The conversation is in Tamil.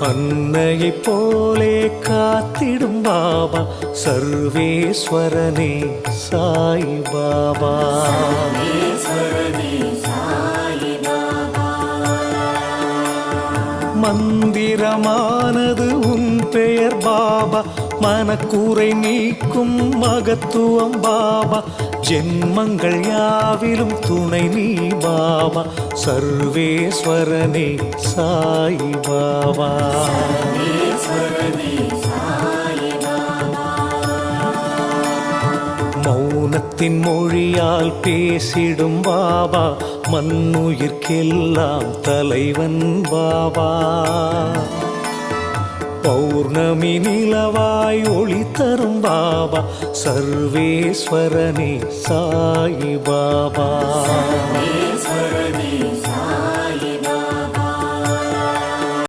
அன்னையைப் போலே காத்திடும் பாபா சர்வேஸ்வரனே சாய் பாபா. மந்திரமானது உன் பெயர் பாபா, மனக்கூரை நீக்கும் மகத்துவம் பாபா, ஜென்மங்கள் யாவிலும் துணை நீ பாபா சர்வேஸ்வரனே சாய் பாபா. மௌனத்தின் மொழியால் பேசிடும் பாபா, மண்ணுயிர்க்கெல்லாம் தலைவன் பாபா. பௌர்ணமி நிலவாய் ஒளி தரும் பாபா சர்வேஸ்வரனே சாய் பாபா.